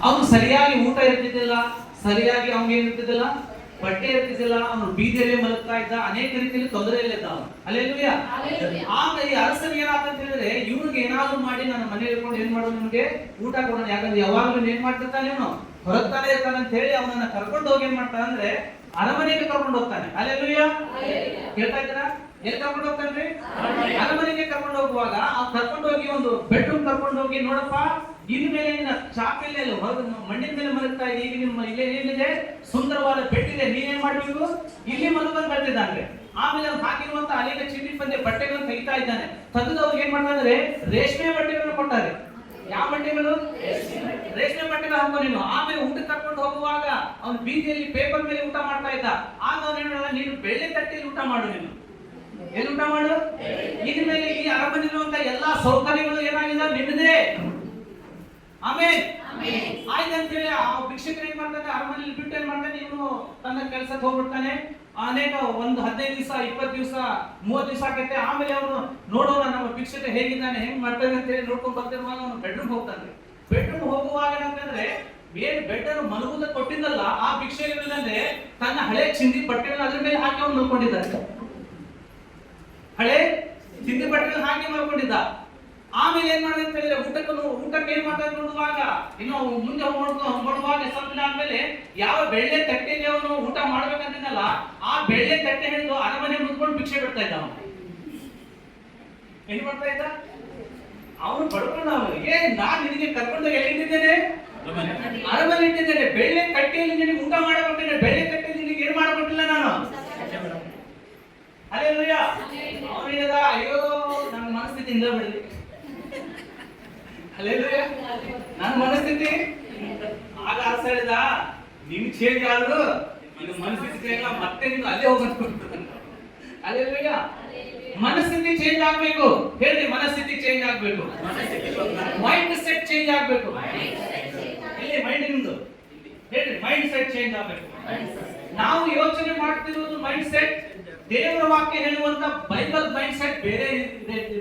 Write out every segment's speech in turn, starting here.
ಅವನು ಸರಿಯಾಗಿ ಊಟ ಇರ್ತಿದ್ದಿಲ್ಲ, ಸರಿಯಾಗಿ ಅವನಿಗೆ ಏನಿರ್ತಿದ್ದಿಲ್ಲ, ಬಟ್ಟೆ ಇರ್ತಿದ್ದಿಲ್ಲ, ಅವನು ಬೀದಿಯಲ್ಲಿ ಮಲಗ್ತಾ ಇದ್ದ, ಅನೇಕ ರೀತಿಯಲ್ಲಿ ತೊಂದರೆಯಲ್ಲಿದ್ದ ಅವನು. ಅಲ್ಲೆಲ್ಲೂಯ್ಯ. ಆಗ ಈ ಅರಸನಿಗೆ ಏನಾಗ್ತಂತ ಹೇಳಿದ್ರೆ, ಇವ್ನಿಗೆ ಏನಾದ್ರು ಮಾಡಿ ನನ್ನ ಮನೇಲಿ ಇಟ್ಕೊಂಡು ಏನ್ ಮಾಡೋದು, ನಿಮ್ಗೆ ಊಟ ಕೊಡೋಣ, ಯಾಕಂದ್ರೆ ಯಾವಾಗಲೂ ಏನ್ ಮಾಡ್ತಿರ್ತಾನೆ ಇವನು, ಹೊರಗ್ತಾನೆ ಇರ್ತಾನೆ ಅಂತ ಹೇಳಿ ಅವನನ್ನ ಕರ್ಕೊಂಡು ಹೋಗಿ ಏನ್ ಮಾಡ್ತಾನೆ ಅಂದ್ರೆ ಅರಮನೆಗೆ ಕರ್ಕೊಂಡು ಹೋಗ್ತಾನೆ. ಅಲ್ಲೆಲ್ಲೂಯ್ಯ. ಕೇಳ್ತಾ ಇದ್ದೀರಾ? ಎಲ್ಲಿ ಕರ್ಕೊಂಡು ಹೋಗ್ತಾನ್ರಿ? ಅರಮನೆಗೆ ಕರ್ಕೊಂಡು ಹೋಗುವಾಗ ಅವ್ನು ಕರ್ಕೊಂಡು ಹೋಗಿ ಒಂದು ಬೆಡ್ರೂಮ್ ಕರ್ಕೊಂಡು ಹೋಗಿ, ನೋಡಪ್ಪ ಇನ್ನು ಮೇಲೆ ನಿನ್ನ ಚಾಪೆಯಲ್ಲಿ ಮಣ್ಣಿನ ಮೇಲೆ ಮಲಗ್ತಾ ಇದೆ, ಈಗ ನಿಮ್ಮ ಇಲ್ಲೇ ಏನಿದೆ, ಸುಂದರವಾದ ಬೆಡ್ ಇದೆ, ನೀನೇನ್ ಮಾಡ್ಬೇಕು, ಇಲ್ಲಿ ಮಲಗಂತ ಬರ್ತಿದ್ದಾನೆ. ಆಮೇಲೆ ಅವ್ನು ಹಾಕಿರುವಂತ ಅನೇಕ ಚಿಂದಿ ಪಂದ್ಯ ಬಟ್ಟೆಗಳನ್ನು ತೆಗಿತಾ ಇದ್ದಾನೆ. ತೆಗೆದು ಅವ್ರಿಗೆ ಏನ್ ಮಾಡ್ತಾರೆ, ರೇಷ್ಮೆ ಬಟ್ಟೆಗಳನ್ನು ಕೊಟ್ಟಾರೆ. ಯಾವ ಬಟ್ಟೆಗಳು? ರೇಷ್ಮೆ ಬಟ್ಟೆಗಳು ಹಾಕೋ ನೀನು. ಆಮೇಲೆ ಊಟ ಕರ್ಕೊಂಡು ಹೋಗುವಾಗ ಅವನು ಬೀದಿಯಲ್ಲಿ ಪೇಪರ್ ಮೇಲೆ ಊಟ ಮಾಡ್ತಾ ಇದ್ದ. ಆಗ ಅವನು ನೀನು ಬೆಳ್ಳಿ ತಟ್ಟೆಯಲ್ಲಿ ಊಟ ಮಾಡು, ನೀನು ಎಲ್ಲಿ ಊಟ ಮಾಡು. ಇನ್ಮೇಲೆ ಈ ಅರಮನೆಯಿರುವಂತ ಎಲ್ಲಾ ಸೌಕರ್ಯಗಳು ಏನಾಗಿದೆ, ನಿನ್ನದೇ. ಆಮೇಲೆ ಆಯ್ತಂತೇಳಿ ಆ ಭಿಕ್ಷಕರು ಏನ್ ಮಾಡ್ತಾನೆ, ಅರಮನೆಯಲ್ಲಿ ಬಿಟ್ಟು ಏನ್ ಮಾಡ್ತಾನೆ, ಇವನು ತನ್ನ ಕೆಲಸಕ್ಕೆ ಹೋಗ್ಬಿಡ್ತಾನೆ. ಅನೇಕ ಒಂದು 15 ದಿವಸ, 20 ದಿವಸ, 30 ದಿವಸ ಆಗತ್ತೆ. ಆಮೇಲೆ ಅವನು ನೋಡೋಣ ನಮ್ಮ ಭಿಕ್ಷಕ ಹೇಗಿದ್ದಾನೆ, ಹೆಂಗ್ ಮಾಡ್ತಾನೆ ಅಂತ ಹೇಳಿ ನೋಡ್ಕೊಂಡು ಬರ್ತಿರುವಾಗ ಅವನು ಬೆಡ್ರೂಮ್ ಹೋಗ್ತಾನೆ. ಬೆಡ್ರೂಮ್ ಹೋಗುವಾಗ ಏನಂತಂದ್ರೆ, ಏನ್ ಬೆಡ್ ಅನ್ನು ಮಲಗುವುದಕ್ಕೆ ಕೊಟ್ಟಿದ್ದಲ್ಲ, ಆ ಭಿಕ್ಷಕರಲ್ಲೇ ತನ್ನ ಹಳೆ ಚಿಂದಿ ಬಟ್ಟೆಗಳನ್ನ ಅದ್ರ ಮೇಲೆ ಹಾಕಿ ಅವನು ಮಲ್ಕೊಂಡಿದ್ದಾನೆ. ಹಳೆ ಚಿಂದಿ ಬಟ್ಟೆಗಳನ್ನ ಹಾಕಿ ಮಲ್ಕೊಂಡಿದ್ದ. ಆಮೇಲೆ ಏನ್ ಮಾಡಿದ ಅಂತ ಹೇಳಿದ್ರೆ, ಊಟಕ್ಕೆ ಏನ್ ಮಾಡ್ತಾರೆ ನೋಡುವಾಗ, ಇನ್ನು ಮುಂದೆ ನೋಡುವಾಗ ಸ್ವಲ್ಪ ದಿನ ಆದ್ಮೇಲೆ ಯಾವ ಬೆಳ್ಳೆ ತಟ್ಟೆಯಲ್ಲಿ ಅವನು ಊಟ ಮಾಡ್ಬೇಕಂತಿದ್ದಲ್ಲ, ಆ ಬೆಳ್ಳೆ ತಟ್ಟೆ ಹಿಡಿದು ಅರಮನೆ ಮುದ್ಕೊಂಡು ಭಿಕ್ಷೆ ಬಿಡ್ತಾ ಇದ್ದ. ಅವನು ಏನ್ ಮಾಡ್ತಾ ಇದ್ದ, ಅವನು ಪಡ್ಕೊಂಡು ಅವನಿಗೆ, ನಾನ್ ನಿನಗೆ ಕರ್ಕೊಂಡು ಎಲ್ಲಿದ್ದೇನೆ, ಅರಮನೆ ಇಟ್ಟಿದ್ದೇನೆ, ಬೆಳ್ಳೆ ತಟ್ಟೆಯಲ್ಲಿ ನಿನಗೆ ಊಟ ಮಾಡಬೇಕಂದ್ರೆ, ಬೆಳ್ಳೆ ತಟ್ಟೆಯಲ್ಲಿ ನಿನಗೆ ಏನ್ ಮಾಡಬೇಕಿಲ್ಲ ನಾನು. ಅಲ್ಲೆಲ್ಲೂಯ್ಯ. ಅವನು ಹೇಳಿದ, ಅಯ್ಯೋ ನನ್ನ ಮನಸ್ಥಿತಿ ಇಂದ ಬಿಡಲಿ. ಅಲ್ಲೆಲ್ಲೂಯ್ಯ. ನನ್ನ ಮನಸ್ಥಿತಿ. ಆಗ ಅರ್ಥ ಹೇಳಿದ, ನಿನ್ ಚೇಂಜ್ ಆದ್ರು ಇದು ಮನಸ್ಥಿತಿ ಚೇಂಜ್, ಮತ್ತೆ ನೀನು ಅಲ್ಲೇ ಹೋಗ್ಬೇಕು. ಅಲ್ಲೆಲ್ಲೂಯ್ಯ. ಮನಸ್ಥಿತಿ ಚೇಂಜ್ ಆಗ್ಬೇಕು. ಹೇಳಿ, ಮನಸ್ಥಿತಿ ಚೇಂಜ್ ಆಗ್ಬೇಕು, ಮೈಂಡ್ ಸೆಟ್ ಚೇಂಜ್ ಆಗ್ಬೇಕು. ಎಲ್ಲಿ ಮೈಂಡ್ ನಿಮ್ದು? ಹೇಳಿ, ಮೈಂಡ್ ಸೆಟ್ ಚೇಂಜ್ ಆಗ್ಬೇಕು. ನಾವು ಯೋಚನೆ ಮಾಡ್ತಿರೋದು ಮೈಂಡ್ ಸೆಟ್, ದೇವರ ವಾಕ್ಯ ಹೇಳುವಂತ ಬೈಬಲ್ ಮೈಂಡ್ ಸೆಟ್ ಬೇರೆ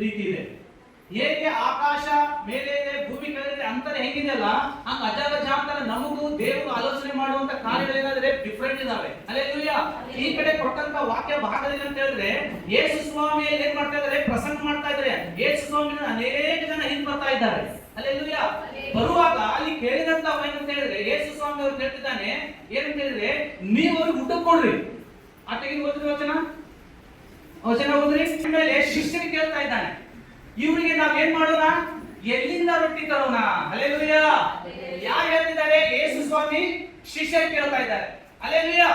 ರೀತಿ ಇದೆ. ಹೇಗೆ ಆಕಾಶ ಮೇಲೆ ಇದೆ, ಭೂಮಿ ಕೆಳಗಿದೆ, ಅಂತರ ಹೆಂಗಿದೆಯಲ್ಲ, ಹಂಗ ಅಜಗಜಾಂತರ ನಮಗೂ ದೇವರು ಆಲೋಚನೆ ಮಾಡುವಂತ ಕಾರ್ಯಗಳೇನಾದ್ರೆ ಡಿಫ್ರೆಂಟ್ ಇದಾವೆ. ಅಲ್ಲೆಲ್ಲೂಯ್ಯ. ಈ ಕಡೆ ಕೊಟ್ಟಂತ ವಾಕ್ಯ ಭಾಗದಲ್ಲಿ ಅಂತ ಹೇಳಿದ್ರೆ, ಯೇಸು ಸ್ವಾಮಿಯಲ್ಲಿ ಏನ್ ಮಾಡ್ತಾ ಇದ್ದಾರೆ, ಪ್ರಸಂಗ ಮಾಡ್ತಾ ಇದ್ದಾರೆ. ಯೇಸು ಸ್ವಾಮಿನ ಅನೇಕ ಜನ ಹಿಂದ್ ಬರ್ತಾ ಇದ್ದಾರೆ. ಅಲ್ಲೆಲ್ಲೂಯ್ಯ. ಬರುವಾಗ ಅಲ್ಲಿ ಕೇಳಿದಂತ ಏನಂತ ಹೇಳಿದ್ರೆ, ಯೇಸು ಸ್ವಾಮಿ ಅವ್ರು ಹೇಳ್ತಿದ್ದಾನೆ, ಏನಂತ ಹೇಳಿದ್ರೆ, ನೀವು ಅವ್ರಿಗೆ ಊಟ ಕೊಡ್ರಿ. ಆ ತೆಗೆದು ಓದಿದ್ರೆ ವಚನ ಓದ್ರಿ. ಆಮೇಲೆ ಶಿಷ್ಯರಿಗೆ ಕೇಳ್ತಾ ಇದ್ದಾನೆ, ಇವರಿಗೆ ನಾವ್ ಏನ್ ಮಾಡೋಣ, ಎಲ್ಲಿಂದ ರೊಟ್ಟಿ ತರೋಣ. ಅಲ್ಲೆಲ್ಲೂಯ್ಯ. ಯಾರು ಹೇಳ್ತಿದ್ದಾರೆ, ಯೇಸು ಸ್ವಾಮಿ ಶಿಷ್ಯರು ಕೇಳ್ತಾ ಇದ್ದಾರೆ. ಅಲ್ಲೆಲ್ಲೂಯ್ಯ.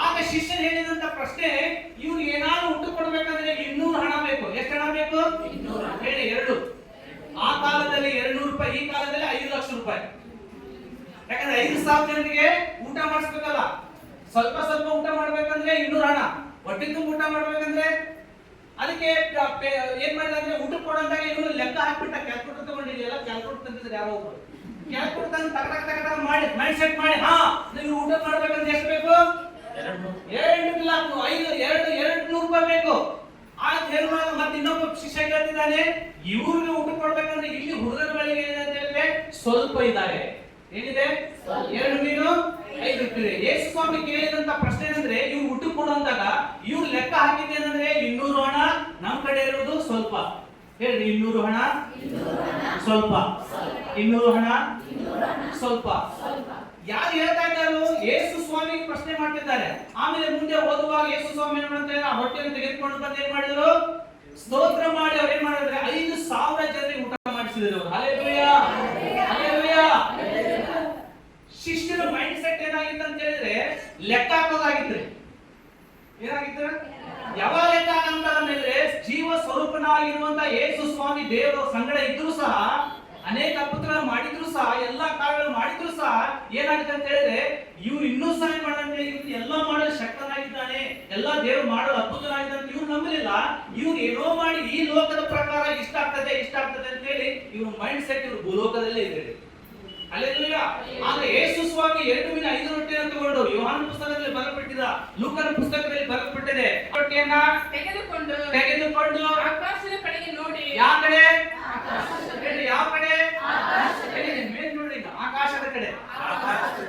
ಆಗ ಶಿಷ್ಯರು ಹೇಳಿದಂತ ಪ್ರಶ್ನೆ, ಇವ್ರಿಗೆ ಏನಾದ್ರು ಊಟ ಕೊಡ್ಬೇಕಂದ್ರೆ 200 ಹಣ ಬೇಕು. ಎಷ್ಟು ಹಣ ಬೇಕು? ಹೇಳಿ, 2. ಆ ಕಾಲದಲ್ಲಿ 200 ರೂಪಾಯಿ, ಈ ಕಾಲದಲ್ಲಿ 5 ಲಕ್ಷ ರೂಪಾಯಿ. ಯಾಕಂದ್ರೆ 5,000 ಜನರಿಗೆ ಊಟ ಮಾಡಿಸ್ಬೇಕಲ್ಲ, ಸ್ವಲ್ಪ ಸ್ವಲ್ಪ ಊಟ ಮಾಡ್ಬೇಕಂದ್ರೆ 200 ಹಣ, ಹೊಟ್ಟೆ ತುಂಬ ಊಟ ಮಾಡ್ಬೇಕಂದ್ರೆ. ಅದಕ್ಕೆ ಏನ್ ಮಾಡಿದ ಅಂದ್ರೆ, ಊಟ ಕೊಡಂದಾಗ ಇವನು ಲೆಕ್ಕ ಹಾಕ್ಬಿಟ್ಟ. ಕ್ಯಾಲ್ಕುಲೇಟರ್ ತಗೊಂಡಿದೆಯಲ್ಲ, ಕ್ಯಾಲ್ಕುಲೇಟರ್ ತಂದಿದ್ರೆ ಯಾರೋ ಒಬ್ರು ಕ್ಯಾಲ್ಕುಲೇಟರ್ ತಂದು ತಗಡ ಮಾಡಿ ಮೈಂಡ್ ಸೆಟ್ ಮಾಡಿ, ಹಾ ನೀವು ಊಟ ಮಾಡ್ಬೇಕಂದ್ರೆ ಎಷ್ಟು ಬೇಕು? 200 ರೂಪಾಯಿ ಬೇಕು. ಆಗ ಹೇಳುವಾಗ ಮತ್ತೆ ಇನ್ನೊಬ್ಬ ಶಿಷ್ಯ ಹೇಳ್ತಿದ್ದಾನೆ, ಇವ್ರಿಗೆ ಊಟ ಕೊಡ್ಬೇಕಂದ್ರೆ ಇಲ್ಲಿ ಹುಡುಗರ ಬಳಿಗೆ ಏನಂತ ಹೇಳಿದ್ರೆ ಸ್ವಲ್ಪ ಇದ್ದಾರೆ. ಏನಿದೆ? 2 ಮೀನು 5 ರೊಟ್ಟಿ. ಯೇಸು ಸ್ವಾಮಿ ಕೇಳಿದಂತ ಪ್ರಶ್ನೆ ಏನಂದ್ರೆ, ಇವ್ರು ಊಟ ಕೊಡುವಂತಾಗ ಇವ್ರು ಲೆಕ್ಕ ಹಾಕಿದ್ದೇನೆಂದ್ರೆ 200 ಹಣ, ನಮ್ ಕಡೆ ಇರೋದು ಸ್ವಲ್ಪ. ಹೇಳಿ, 200 ಹಣ ಸ್ವಲ್ಪ, 200 ಹಣ ಸ್ವಲ್ಪ. ಯಾರು ಹೇಳ್ತಾ ಇದ್ದಾರೋ, ಯೇಸು ಸ್ವಾಮಿ ಪ್ರಶ್ನೆ ಮಾಡ್ತಿದ್ದಾರೆ. ಆಮೇಲೆ ಮುಂದೆ ಓದುವಾಗ ಯೇಸು ಸ್ವಾಮಿ ಏನ್ ಮಾಡ್ತಾರೆ, ಆ ಹೊಟ್ಟೆಯನ್ನು ತೆಗೆದುಕೊಂಡು ಬಂದು ಏನ್ ಮಾಡಿದ್ರು, ಸ್ತೋತ್ರ ಮಾಡಿ ಅವ್ರು ಏನ್ ಮಾಡಿದ್ರೆ 5,000 ಜನರಿಗೆ ಊಟ ಮಾಡಿಸಿದ್ರು. Hallelujah, hallelujah. ಶಿಷ್ಯರ ಮೈಂಡ್ ಸೆಟ್ ಏನಾಗಿತ್ತು ಅಂತ ಹೇಳಿದ್ರೆ, ಲೆಕ್ಕ ಹಾಕೋದಾಗಿತ್ತು. ಏನಾಗಿತ್ತು? ಯಾವಾಗ ಲೆಕ್ಕ ಹಾಕಂತಾರೆ, ಜೀವ ಸ್ವರೂಪನಾಗಿರುವಂತ ಯೇಸು ಸ್ವಾಮಿ ದೇವರ ಸಂಗಡ ಇದ್ರು ಸಹ, ಅನೇಕ ಅದ್ಭುತಗಳು ಮಾಡಿದ್ರು ಸಹ, ಎಲ್ಲಾ ಕಾರ್ಯಗಳು ಮಾಡಿದ್ರು ಸಹ ಏನಾಗುತ್ತೆ ಅಂತ ಹೇಳಿದ್ರೆ, ಇವ್ರು ಇನ್ನೂ ಸಹ ಮಾಡಂತೆ, ಎಲ್ಲ ಮಾಡಲು ಶಕ್ತನಾಗಿದ್ದಾನೆ, ಎಲ್ಲಾ ದೇವರು ಮಾಡಲು ಅದ್ಭುತನಾಗಿದ್ದಾನೆ ಇವ್ರು ನಂಬಲಿಲ್ಲ. ಇವ್ರು ಏನೋ ಮಾಡಿ ಈ ಲೋಕದ ಪ್ರಕಾರ ಇಷ್ಟ ಆಗ್ತದೆ ಅಂತ ಹೇಳಿ ಇವ್ರ ಮೈಂಡ್ ಸೆಟ್ ಇವ್ರು ಭೂಲೋಕದಲ್ಲೇ ಇದೆ. ಅಲ್ಲೆಲ್ಲೂಯ್ಯ. ಆಗ ಯೇಸು ಸ್ವಾಮಿ 2 ಮೀನು 5 ರೊಟ್ಟಿಯನ್ನು ತಗೊಂಡು, ಯೋಹಾನ ಪುಸ್ತಕದಲ್ಲಿ ಬರೆಯಲ್ಪಟ್ಟಿದ, ಲೂಕನ ಪುಸ್ತಕದಲ್ಲಿ ಬರೆಯಲ್ಪಟ್ಟಿದೆ, ರೊಟ್ಟಿಯನ್ನ ತೆಗೆದುಕೊಂಡು ಆಕಾಶದ ಕಡೆಗೆ ನೋಡಿ. ಯಾವ ಕಡೆ? ಯಾವ ಕಡೆ? ಮೇಲ್ ನೋಡಿ, ಆಕಾಶದ ಕಡೆ,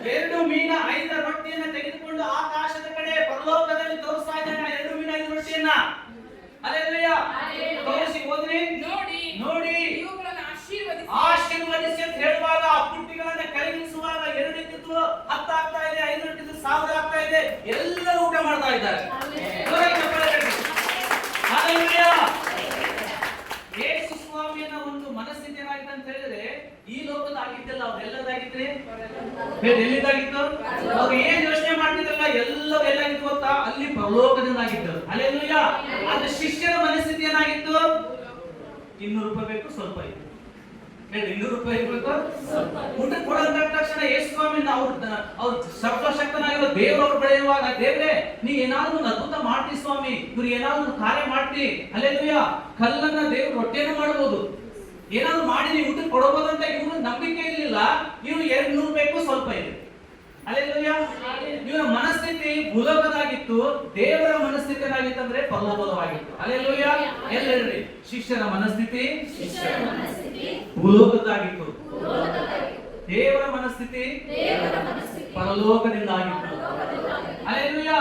2 ಮೀನ 5 ರೊಟ್ಟಿಯನ್ನ ತೆಗೆದುಕೊಂಡು ಆಕಾಶದ ಕಡೆ ಪರಲೋಕದಲ್ಲಿ ತೋರಿಸ್ತಾ ಇದ್ದಾನೆ. 2 ಮೀನ 5 ರೊಟ್ಟಿಯನ್ನ ಹಲ್ಲೆಲೂಯಾ ತೋರಿಸಿ ಹೋದ್ರಿ ನೋಡಿ ಆಶೀರ್ವದಿಸಿ ಅಂತ ಹೇಳುವಾಗ ಆ ಪುಟ್ಟಿಗಳನ್ನ ಕೈಗಿಳಿಸುವಾಗ 2 ಇದ್ದಿದ್ದು 10 ಆಗ್ತಾ ಇದೆ, 5 ಇದ್ದಿದ್ದು 1000 ಆಗ್ತಾ ಇದೆ. ಎಲ್ಲರೂ ಊಟ ಮಾಡ್ತಾ ಇದ್ದಾರೆ. ಹಲ್ಲೆಲೂಯಾ. ಯೇಸು ಸ್ವಾಮಿಯನ್ನ ಒಂದು ಮನಸ್ಥಿತಿ ಏನಾಗಿದೆ ಅಂತ ಹೇಳಿದ್ರೆ ಈ ಲೋಕದ ಆಗಿದ್ದಲ್ಲ, ಅವ್ರೆಲ್ಲದಾಗಿದ್ರೆ ಎಲ್ಲಿದ್ದಾಗಿತ್ತು? ಅವ್ರು ಏನ್ ಯೋಚನೆ ಮಾಡ್ತಿದ್ರಲ್ಲ ಎಲ್ಲವೂ ಎಲ್ಲಾಗಿತ್ತು ಗೊತ್ತಾ? ಅಲ್ಲಿ ಪರಲೋಕದಿಂದ ಆಗಿತ್ತು. ಹಲ್ಲೆಲೂಯಾ. ಆದ್ರೆ ಶಿಷ್ಯರ ಮನಸ್ಥಿತಿ ಏನಾಗಿತ್ತು? 200 ರೂಪಾಯಿ ಬೇಕು, ಸ್ವಲ್ಪ ಇತ್ತು. 200 ರೂಪಾಯಿ ಬೇಕು, ಊಟ ಕೊಡಂತ ತಕ್ಷಣ ಯೇಸು ಸ್ವಾಮಿ ಅವ್ರ ಸರ್ವಶಕ್ತನಾಗಿರೋ ದೇವರು ಅವ್ರು ಬೆಳೆಯುವಾಗ, ದೇವ್ರೆ ನೀ ಏನಾದ್ರು ಒಂದು ಅದ್ಭುತ ಮಾಡ್ತಿ ಸ್ವಾಮಿ, ಇವ್ರು ಏನಾದ್ರು ಒಂದು ಕಾರ್ಯ ಮಾಡ್ತಿ. ಹಲ್ಲೆಲೂಯಾ. ಕಲ್ಲನ್ನ ದೇವ್ರು ರೊಟ್ಟಿಯನ್ನು ಮಾಡಬಹುದು, ಏನಾದ್ರು ಮಾಡಿ ನೀವು ಊಟ ಕೊಡಬಹುದು ಅಂತ ಇವ್ರ ನಂಬಿಕೆ ಇರಲಿಲ್ಲ. ಇವ್ರು 200 ಬೇಕು, ಸ್ವಲ್ಪ ಇದೆ. ಹಲ್ಲೆಲೂಯಾ. ಇವರ ಮನಸ್ಥಿತಿ ಭೂಲೋಕದಾಗಿತ್ತು, ದೇವರ ಮನಸ್ಥಿತಿ ಏನಾಗಿತ್ತು ಅಂದ್ರೆ ಪರಲೋಕವಾಗಿತ್ತು. ಹಲ್ಲೆಲೂಯಾ. ಎಲ್ಲರಿ ಶಿಷ್ಯರ ಮನಸ್ಥಿತಿ ಭೂಲೋಕದಾಗಿತ್ತು, ದೇವರ ಮನಸ್ಥಿತಿ ಪರಲೋಕದಿಂದ ಆಗಿತ್ತು. ಹಲ್ಲೆಲೂಯಾ.